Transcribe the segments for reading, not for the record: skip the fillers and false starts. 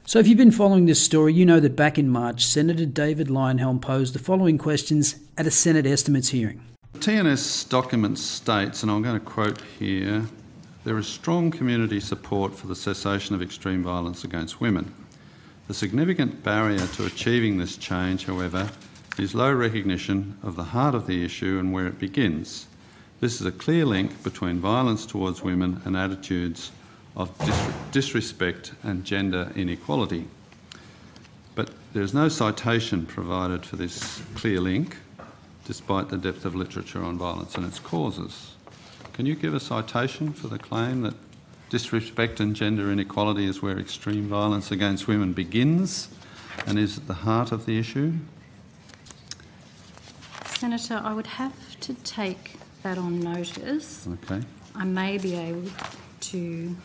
So if you've been following this story, you know that back in March, Senator David Leyonhjelm posed the following questions at a Senate estimates hearing. The TNS document states, and I'm going to quote here, there is strong community support for the cessation of extreme violence against women. The significant barrier to achieving this change, however, is low recognition of the heart of the issue and where it begins. This is a clear link between violence towards women and attitudes of disrespect and gender inequality. But there is no citation provided for this clear link, despite the depth of literature on violence and its causes. Can you give a citation for the claim that disrespect and gender inequality is where extreme violence against women begins and is at the heart of the issue? Senator, I would have to take that on notice. Okay. I may be able to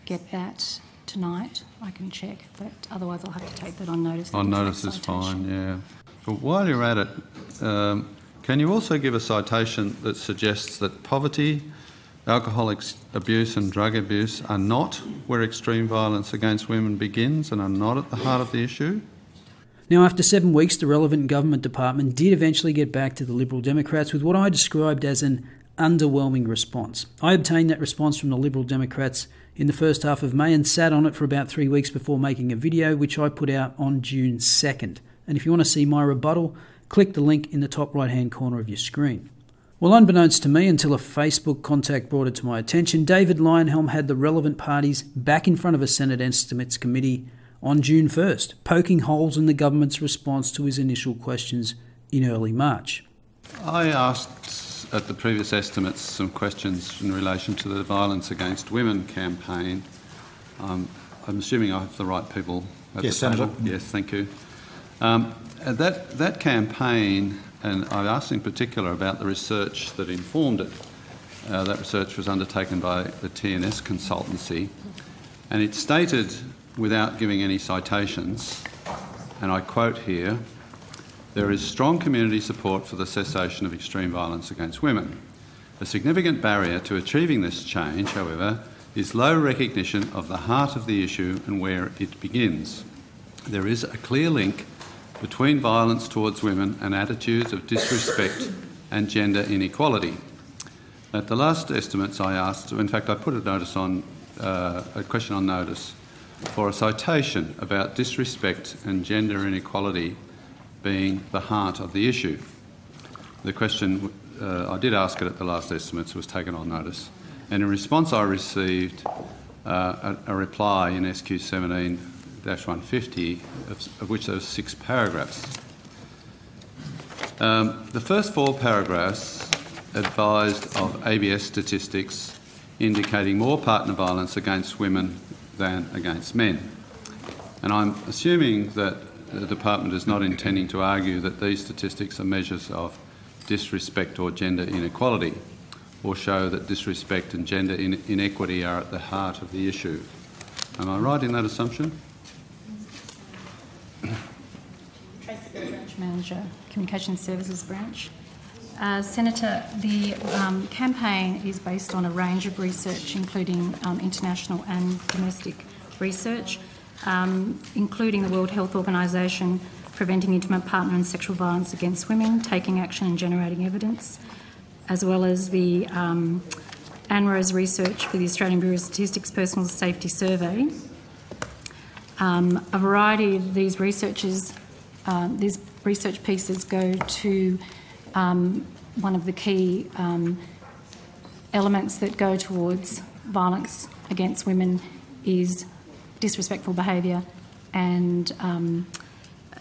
get that tonight. I can check, but otherwise I'll have to take that on notice. On notice is fine, yeah. But while you're at it, can you also give a citation that suggests that poverty, alcoholic abuse and drug abuse are not where extreme violence against women begins and are not at the heart of the issue? Now, after 7 weeks, the relevant government department did eventually get back to the Liberal Democrats with what I described as an underwhelming response. I obtained that response from the Liberal Democrats in the first half of May and sat on it for about 3 weeks before making a video, which I put out on June 2nd. And if you want to see my rebuttal, click the link in the top right-hand corner of your screen. Well, unbeknownst to me, until a Facebook contact brought it to my attention, David Leyonhjelm had the relevant parties back in front of a Senate Estimates Committee on June 1st, poking holes in the government's response to his initial questions in early March. I asked at the previous estimates some questions in relation to the Violence Against Women campaign. I'm assuming I have the right people at the table. Senator. Yes, thank you. That campaign, and I asked in particular about the research that informed it. That research was undertaken by the TNS consultancy, and it stated, without giving any citations, and I quote here, there is strong community support for the cessation of extreme violence against women. A significant barrier to achieving this change, however, is low recognition of the heart of the issue and where it begins. There is a clear link between violence towards women and attitudes of disrespect and gender inequality. At the last estimates I asked, in fact I put a question on notice for a citation about disrespect and gender inequality being the heart of the issue. The question, I did ask it at the last estimates, was taken on notice. And in response I received a reply in SQ 17-150, of which there were 6 paragraphs. The first 4 paragraphs advised of ABS statistics indicating more partner violence against women than against men. And I'm assuming that the department is not intending to argue that these statistics are measures of disrespect or gender inequality, or show that disrespect and gender inequity are at the heart of the issue. Am I right in that assumption? Tracy, Branch Manager, Communications Services Branch. Senator, the campaign is based on a range of research, including international and domestic research, including the World Health Organisation Preventing Intimate Partner and Sexual Violence Against Women, Taking Action and Generating Evidence, as well as the ANRO's research for the Australian Bureau of Statistics Personal Safety Survey. A variety of these research pieces go to one of the key elements that go towards violence against women is disrespectful behaviour and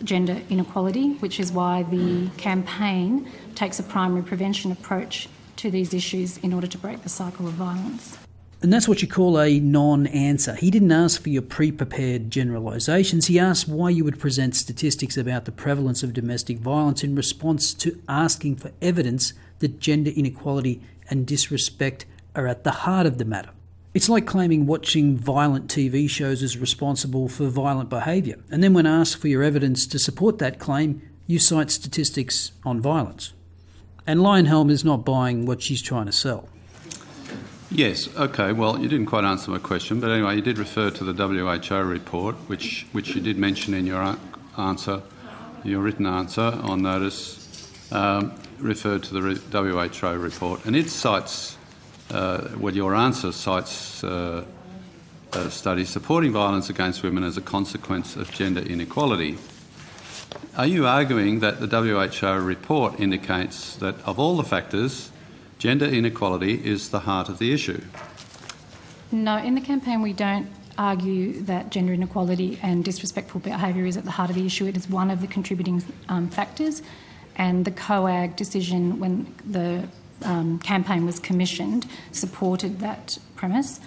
gender inequality, which is why the campaign takes a primary prevention approach to these issues in order to break the cycle of violence. And that's what you call a non-answer. He didn't ask for your pre-prepared generalisations. He asked why you would present statistics about the prevalence of domestic violence in response to asking for evidence that gender inequality and disrespect are at the heart of the matter. It's like claiming watching violent TV shows is responsible for violent behaviour, and then when asked for your evidence to support that claim, you cite statistics on violence. And Leyonhjelm is not buying what she's trying to sell. Yes, okay, well, you didn't quite answer my question, but anyway, you did refer to the WHO report, which you did mention in your answer, your written answer on notice, referred to the WHO report, and it cites, your answer cites studies supporting violence against women as a consequence of gender inequality. Are you arguing that the WHO report indicates that of all the factors, gender inequality is the heart of the issue? No, in the campaign we don't argue that gender inequality and disrespectful behaviour is at the heart of the issue. It is one of the contributing factors, and the COAG decision when the campaign was commissioned supported that premise.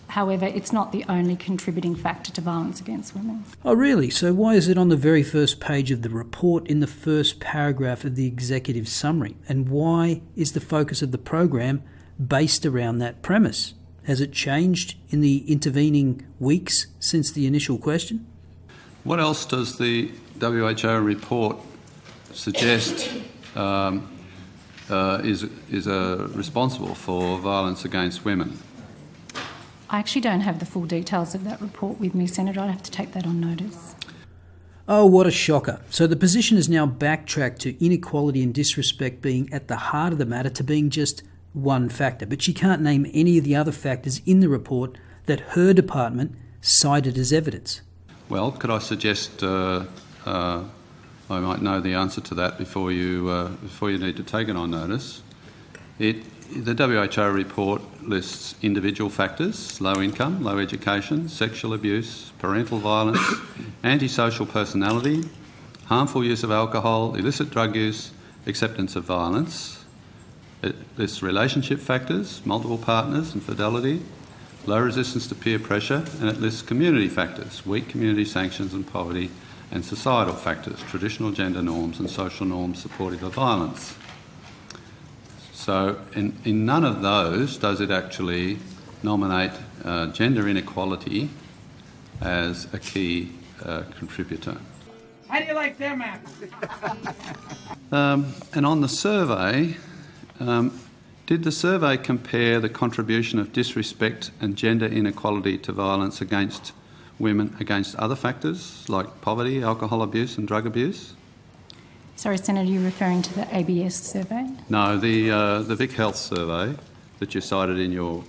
However, it's not the only contributing factor to violence against women. Oh, really? So why is it on the very first page of the report in the first paragraph of the executive summary? And why is the focus of the program based around that premise? Has it changed in the intervening weeks since the initial question? What else does the WHO report suggest is responsible for violence against women? I actually don't have the full details of that report with me, Senator. I'd have to take that on notice. Oh, what a shocker. So the position is now backtracked to inequality and disrespect being at the heart of the matter to being just one factor. But she can't name any of the other factors in the report that her department cited as evidence. Well, could I suggest I might know the answer to that before you need to take it on notice? The WHO report lists individual factors: low income, low education, sexual abuse, parental violence, antisocial personality, harmful use of alcohol, illicit drug use, acceptance of violence. It lists relationship factors, multiple partners, infidelity, low resistance to peer pressure, and it lists community factors: weak community sanctions and poverty, and societal factors: traditional gender norms and social norms supportive of violence. So in none of those does it actually nominate gender inequality as a key contributor. How do you like them apples? And on the survey, did the survey compare the contribution of disrespect and gender inequality to violence against women against other factors like poverty, alcohol abuse and drug abuse? Sorry, Senator, you're referring to the ABS survey? No, the Vic Health survey that you cited in your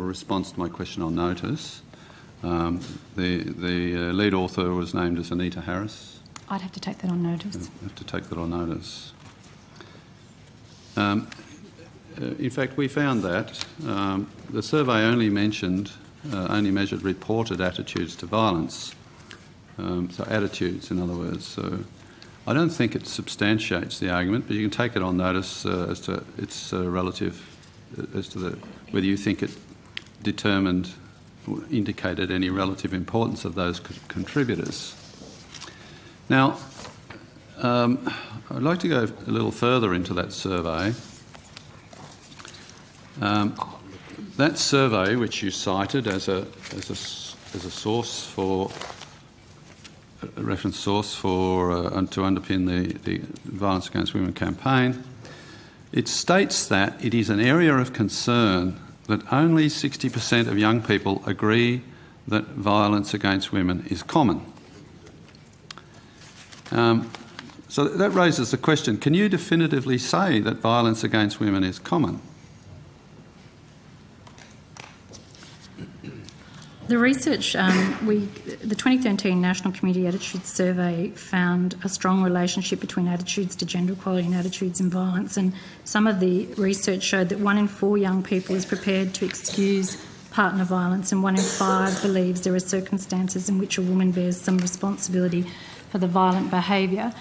response to my question on notice. The lead author was named as Anita Harris. I'd have to take that on notice. I have to take that on notice. In fact, we found that the survey only measured reported attitudes to violence. So attitudes, in other words. So I don't think it substantiates the argument, but you can take it on notice as to its relative, as to whether you think it determined or indicated any relative importance of those contributors. Now, I'd like to go a little further into that survey. That survey, which you cited as a source for a reference source for to underpin the Violence Against Women campaign, it states that it is an area of concern that only 60% of young people agree that violence against women is common. So that raises the question, can you definitively say that violence against women is common? The research, the 2013 National Community Attitudes Survey found a strong relationship between attitudes to gender equality and attitudes in violence, and some of the research showed that 1 in 4 young people is prepared to excuse partner violence, and 1 in 5 believes there are circumstances in which a woman bears some responsibility for the violent behaviour.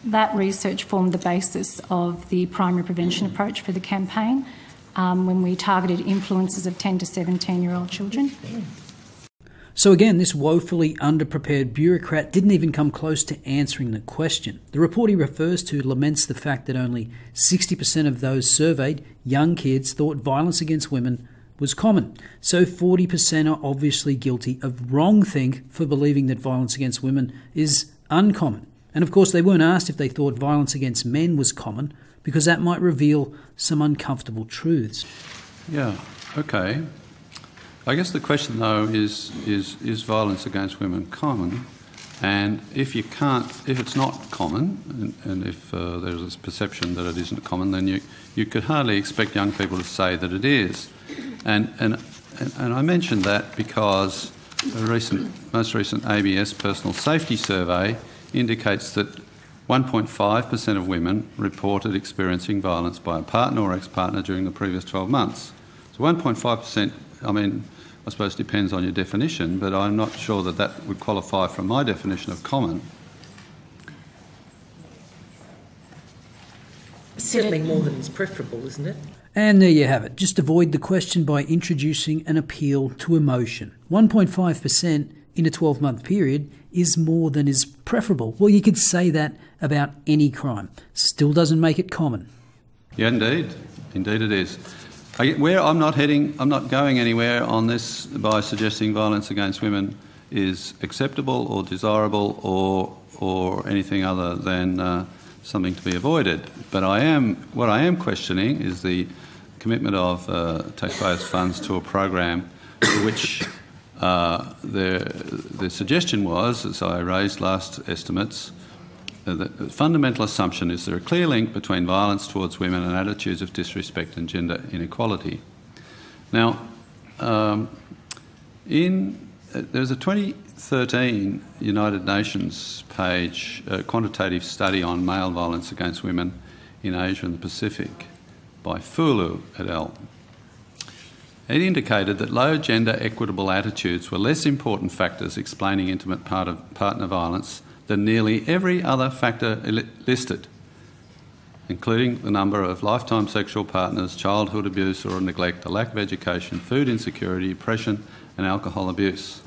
That research formed the basis of the primary prevention approach for the campaign when we targeted influences of 10 to 17-year-old children. So again, this woefully underprepared bureaucrat didn't even come close to answering the question. The report he refers to laments the fact that only 60% of those surveyed, young kids, thought violence against women was common. So 40% are obviously guilty of wrongthink for believing that violence against women is uncommon. And of course, they weren't asked if they thought violence against men was common, because that might reveal some uncomfortable truths. Yeah, okay. I guess the question, though, is violence against women common? And if it's not common, and if there's this perception that it isn't common, then you could hardly expect young people to say that it is. And I mentioned that because the most recent ABS personal safety survey indicates that 1.5% of women reported experiencing violence by a partner or ex-partner during the previous 12 months. So 1.5%, I suppose depends on your definition, but I'm not sure that that would qualify from my definition of common. Certainly more than is preferable, isn't it? And there you have it. Just avoid the question by introducing an appeal to emotion. 1.5% in a 12-month period is more than is preferable. Well, you could say that about any crime. Still doesn't make it common. Yeah, indeed. Indeed it is. I'm not going anywhere on this by suggesting violence against women is acceptable or desirable or anything other than something to be avoided. But what I am questioning is the commitment of taxpayers' funds to a program for which the suggestion was, as I raised last estimates, the fundamental assumption is there a clear link between violence towards women and attitudes of disrespect and gender inequality. Now, there's a 2013 United Nations page quantitative study on male violence against women in Asia and the Pacific by Fulu et al. It indicated that low gender equitable attitudes were less important factors explaining intimate partner violence than nearly every other factor listed, including the number of lifetime sexual partners, childhood abuse or neglect, the lack of education, food insecurity, depression and alcohol abuse.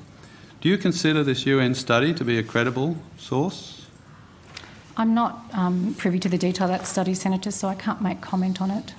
Do you consider this UN study to be a credible source? I'm not privy to the detail of that study, Senator, so I can't make comment on it.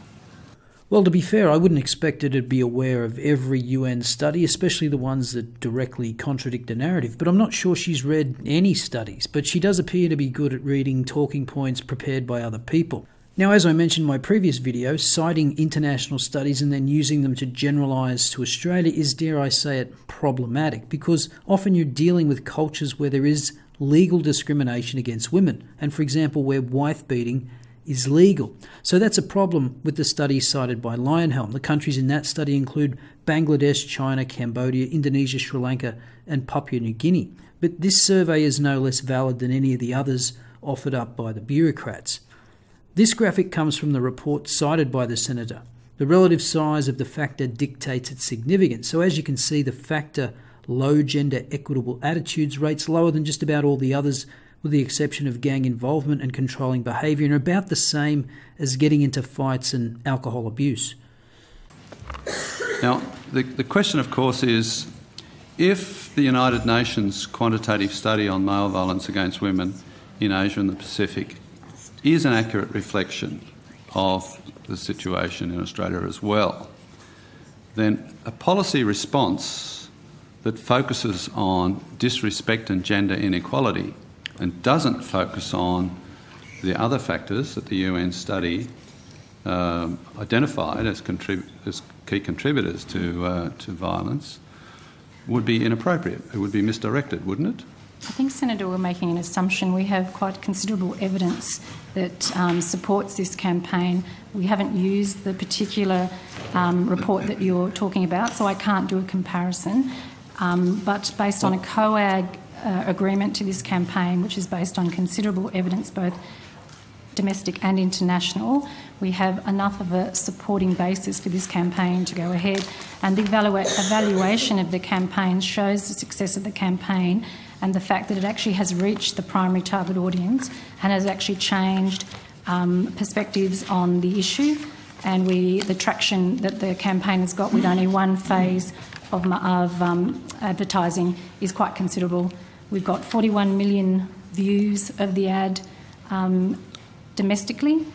Well, to be fair, I wouldn't expect her to be aware of every UN study, especially the ones that directly contradict the narrative, but I'm not sure she's read any studies, but she does appear to be good at reading talking points prepared by other people. Now, as I mentioned in my previous video, citing international studies and then using them to generalise to Australia is, dare I say it, problematic, because often you're dealing with cultures where there is legal discrimination against women, and for example, where wife beating is legal. So that's a problem with the studies cited by Leyonhjelm. The countries in that study include Bangladesh, China, Cambodia, Indonesia, Sri Lanka and Papua New Guinea. But this survey is no less valid than any of the others offered up by the bureaucrats. This graphic comes from the report cited by the Senator. The relative size of the factor dictates its significance. So as you can see, the factor low gender equitable attitudes rates lower than just about all the others, with the exception of gang involvement and controlling behaviour, and are about the same as getting into fights and alcohol abuse. Now, the question, of course, is if the United Nations quantitative study on male violence against women in Asia and the Pacific is an accurate reflection of the situation in Australia as well, then a policy response that focuses on disrespect and gender inequality and doesn't focus on the other factors that the UN study identified as key contributors to violence would be inappropriate. It would be misdirected, wouldn't it? I think, Senator, we're making an assumption. We have quite considerable evidence that supports this campaign. We haven't used the particular report that you're talking about, so I can't do a comparison. But based on a COAG agreement to this campaign, which is based on considerable evidence, both domestic and international, we have enough of a supporting basis for this campaign to go ahead. And the evaluation of the campaign shows the success of the campaign and the fact that it actually has reached the primary target audience and has actually changed perspectives on the issue. And the traction that the campaign has got with only one phase of advertising is quite considerable. We've got 41 million views of the ad domestically.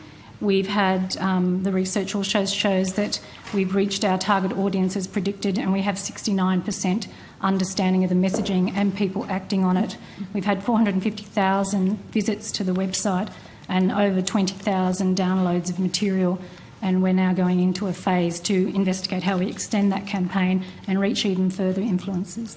We've had the research also shows that we've reached our target audience as predicted, and we have 69% understanding of the messaging and people acting on it. We've had 450,000 visits to the website and over 20,000 downloads of material. and we're now going into a phase to investigate how we extend that campaign and reach even further influencers.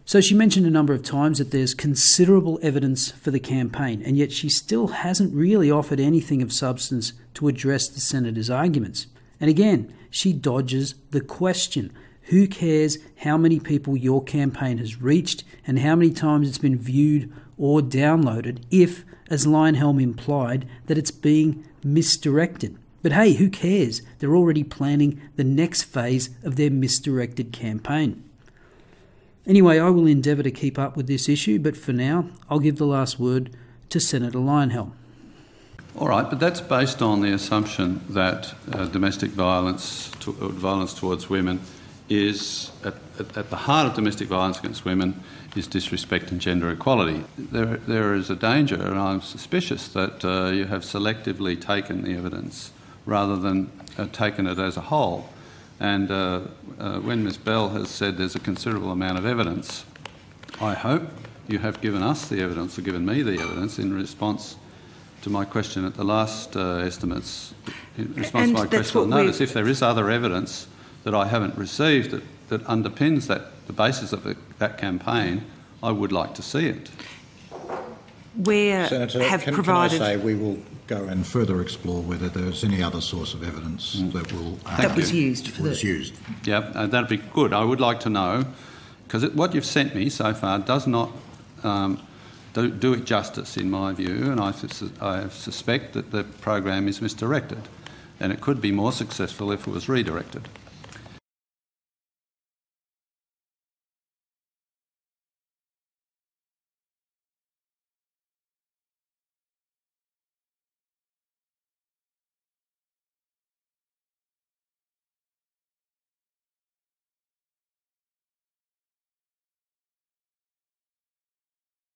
So she mentioned a number of times that there's considerable evidence for the campaign, and yet she still hasn't really offered anything of substance to address the Senator's arguments. And again, she dodges the question. Who cares how many people your campaign has reached and how many times it's been viewed or downloaded if, as Leyonhjelm implied, that it's being misdirected? But hey, who cares? They're already planning the next phase of their misdirected campaign. Anyway, I will endeavour to keep up with this issue, but for now, I'll give the last word to Senator Leyonhjelm. All right, but that's based on the assumption that domestic violence, violence towards women, is at the heart of domestic violence against women is disrespect and gender equality. There is a danger, and I'm suspicious, that you have selectively taken the evidence rather than taken it as a whole. And when Ms Bell has said there's a considerable amount of evidence, I hope you have given us the evidence, or given me the evidence, in response to my question at the last estimates, in response to my question on notice. If there is other evidence that I haven't received that underpins the basis of that campaign, I would like to see it. Senator, can I say we will go and further explore whether there's any other source of evidence that will was used. Yeah, that'd be good. I would like to know, because what you've sent me so far does not do it justice in my view, and I suspect that the program is misdirected, and it could be more successful if it was redirected.